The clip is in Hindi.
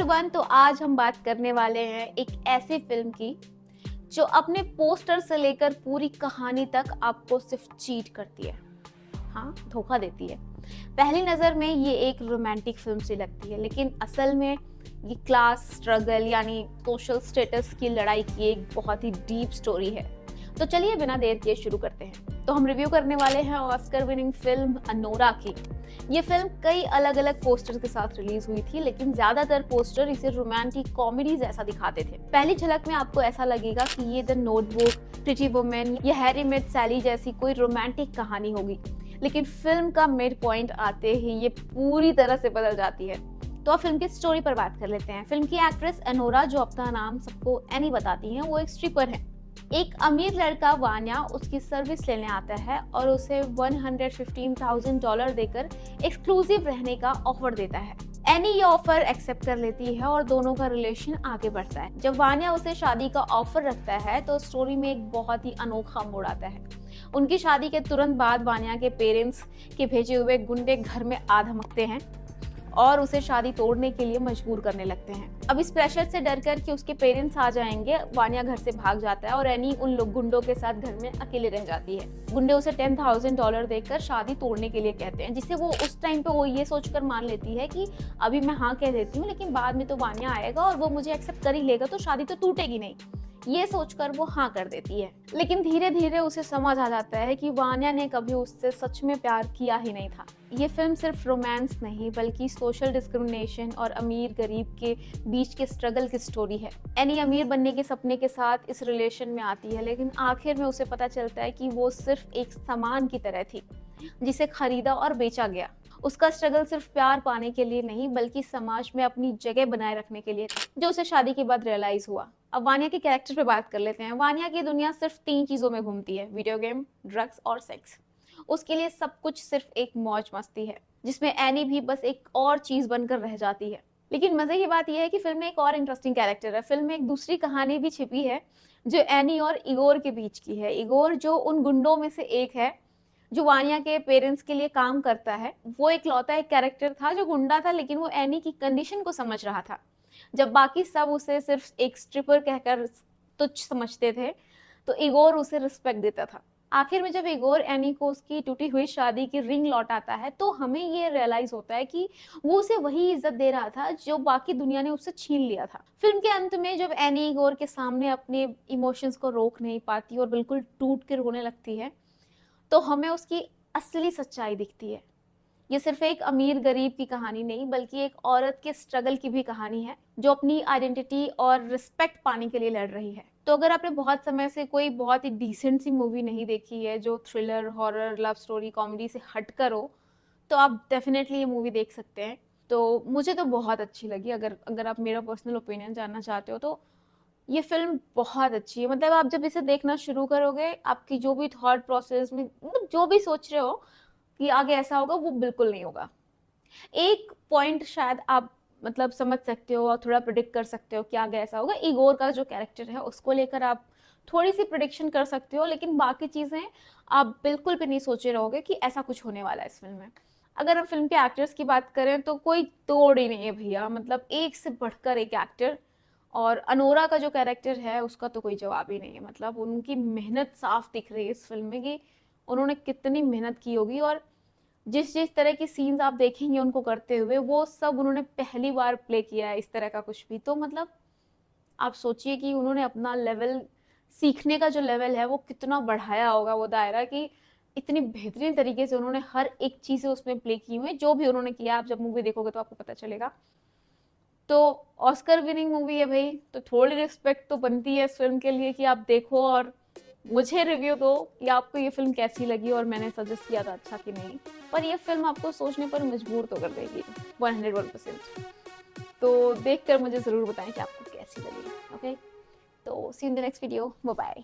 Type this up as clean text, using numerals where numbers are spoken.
एवरीवन, तो आज हम बात करने वाले हैं एक ऐसी फिल्म की जो अपने पोस्टर से लेकर पूरी कहानी तक आपको सिर्फ चीट करती है। हाँ, धोखा देती है। पहली नज़र में ये एक रोमांटिक फिल्म सी लगती है, लेकिन असल में ये क्लास स्ट्रगल यानी सोशल स्टेटस की लड़ाई की एक बहुत ही डीप स्टोरी है। तो चलिए बिना देर किए शुरू करते हैं। तो हम रिव्यू करने वाले हैं ऑस्कर विनिंग फिल्म अनोरा की। ये फिल्म कई अलग अलग पोस्टर्स के साथ रिलीज हुई थी, लेकिन ज्यादातर पोस्टर इसे रोमांटिक कॉमेडी जैसा दिखाते थे। पहली झलक में आपको ऐसा लगेगा कि ये द नोटबुक, प्रिटी वुमेन या हैरी मेट सैली जैसी कोई रोमांटिक कहानी होगी, लेकिन फिल्म का मिड पॉइंट आते ही ये पूरी तरह से बदल जाती है। तो अब फिल्म की स्टोरी पर बात कर लेते हैं। फिल्म की एक्ट्रेस अनोरा, जो अपना नाम सबको एनी बताती हैं, वो एक स्ट्रिपर है। एक अमीर लड़का वान्या उसकी सर्विस लेने आता है और उसे $115,000 देकर एक्सक्लूसिव रहने का ऑफर देता है। एनी ये ऑफर एक्सेप्ट कर लेती है और दोनों का रिलेशन आगे बढ़ता है। जब वान्या उसे शादी का ऑफर रखता है तो स्टोरी में एक बहुत ही अनोखा मोड़ आता है। उनकी शादी के तुरंत बाद वान्या के पेरेंट्स के भेजे हुए गुंडे घर में आ धमकते हैं और उसे शादी तोड़ने के लिए मजबूर करने लगते हैं। अब इस प्रेशर से डरकर कि उसके पेरेंट्स आ जाएंगे, वान्या घर से भाग जाता है और एनी उन लोग गुंडों के साथ घर में अकेले रह जाती है। गुंडे उसे $10,000 देकर शादी तोड़ने के लिए कहते हैं, जिसे वो उस टाइम पे वो ये सोचकर मान लेती है कि अभी मैं हाँ कह देती हूँ, लेकिन बाद में तो वान्या आएगा और वो मुझे एक्सेप्ट कर ही लेगा, तो शादी तो टूटेगी नहीं। ये सोचकर वो हाँ कर देती है, लेकिन धीरे धीरे उसे समझ आ जाता है कि वान्या ने कभी उससे सच में प्यार किया ही नहीं था। ये फिल्म सिर्फ रोमांस नहीं बल्कि सोशल डिस्क्रिमिनेशन और अमीर गरीब के बीच के स्ट्रगल की स्टोरी है। एनी अमीर बनने के सपने के साथ इस रिलेशन में आती है, लेकिन आखिर में उसे पता चलता है कि वो सिर्फ एक सामान की तरह थी जिसे खरीदा और बेचा गया। उसका स्ट्रगल सिर्फ प्यार पाने के लिए नहीं बल्कि समाज में अपनी जगह बनाए रखने के लिए था, जो उसे शादी के बाद रियलाइज हुआ। अब वान्या के कैरेक्टर पे बात कर लेते हैं। वान्या की दुनिया सिर्फ 3 चीजों में घूमती है: वीडियो गेम, ड्रग्स और सेक्स। उसके लिए सब कुछ सिर्फ एक मौज मस्ती है, जिसमें एनी भी बस एक और चीज बनकर रह जाती है। लेकिन मजे की बात यह है कि फिल्म में एक और इंटरेस्टिंग कैरेक्टर है। फिल्म में एक दूसरी कहानी भी छिपी है जो एनी और इगोर के बीच की है। इगोर, जो उन गुंडों में से एक है जो वान्या के पेरेंट्स के लिए काम करता है, वो इकलौता एक कैरेक्टर था जो गुंडा था, लेकिन वो एनी की कंडीशन को समझ रहा था। जब बाकी सब उसे सिर्फ एक स्ट्रिपर कहकर तुच्छ समझते थे, तो इगोर उसे रिस्पेक्ट देता था। आखिर में जब इगोर एनी को उसकी टूटी हुई शादी की रिंग लौटाता है, तो हमें ये रियलाइज होता है कि वो उसे वही इज्जत दे रहा था जो बाकी दुनिया ने उससे छीन लिया था। फिल्म के अंत में जब एनी इगोर के सामने अपने इमोशंस को रोक नहीं पाती और बिल्कुल टूट कर रोने लगती है, तो हमें उसकी असली सच्चाई दिखती है। ये सिर्फ एक अमीर गरीब की कहानी नहीं बल्कि एक औरत के स्ट्रगल की भी कहानी है, जो अपनी आइडेंटिटी और रिस्पेक्ट पाने के लिए लड़ रही है। तो अगर आपने बहुत समय से कोई बहुत ही डिसेंट सी मूवी नहीं देखी है जो thriller, horror, love story, comedy से हटकर हो, तो आप डेफिनेटली ये मूवी देख सकते हैं। तो मुझे तो बहुत अच्छी लगी। अगर आप मेरा पर्सनल ओपिनियन जानना चाहते हो तो ये फिल्म बहुत अच्छी है। मतलब आप जब इसे देखना शुरू करोगे, आपकी जो भी थॉट प्रोसेस में, मतलब जो भी सोच रहे हो कि आगे ऐसा होगा, वो बिल्कुल नहीं होगा। एक पॉइंट शायद आप मतलब समझ सकते हो और थोड़ा प्रिडिक्ट कर सकते हो कि आगे ऐसा होगा। इगोर का जो कैरेक्टर है उसको लेकर आप थोड़ी सी प्रिडिक्शन कर सकते हो, लेकिन बाकी चीजें आप बिल्कुल भी नहीं सोचे रहोगे कि ऐसा कुछ होने वाला है इस फिल्म में। अगर हम फिल्म के एक्टर्स की बात करें तो कोई तोड़ ही नहीं है भैया, मतलब एक से बढ़कर एक एक्टर। और अनोरा का जो कैरेक्टर है उसका तो कोई जवाब ही नहीं है। मतलब उनकी मेहनत साफ दिख रही है इस फिल्म में कि उन्होंने कितनी मेहनत की होगी, और जिस जिस तरह की सीन्स आप देखेंगे उनको करते हुए, वो सब उन्होंने पहली बार प्ले किया है इस तरह का कुछ भी। तो मतलब आप सोचिए कि उन्होंने अपना लेवल, सीखने का जो लेवल है वो कितना बढ़ाया होगा, वो दायरा कि इतनी बेहतरीन तरीके से उन्होंने हर एक चीज उसमें प्ले की हुई है। जो भी उन्होंने किया, आप जब मूवी देखोगे तो आपको पता चलेगा। तो ऑस्कर विनिंग मूवी है भाई, तो थोड़ी रिस्पेक्ट तो बनती है इस फिल्म के लिए कि आप देखो और मुझे रिव्यू दो कि आपको ये फिल्म कैसी लगी और मैंने सजेस्ट किया था अच्छा कि नहीं। पर ये फिल्म आपको सोचने पर मजबूर तो कर देगी 101%। तो देखकर मुझे जरूर बताएं कि आपको कैसी लगी। ओके, तो see in the next video, bye bye.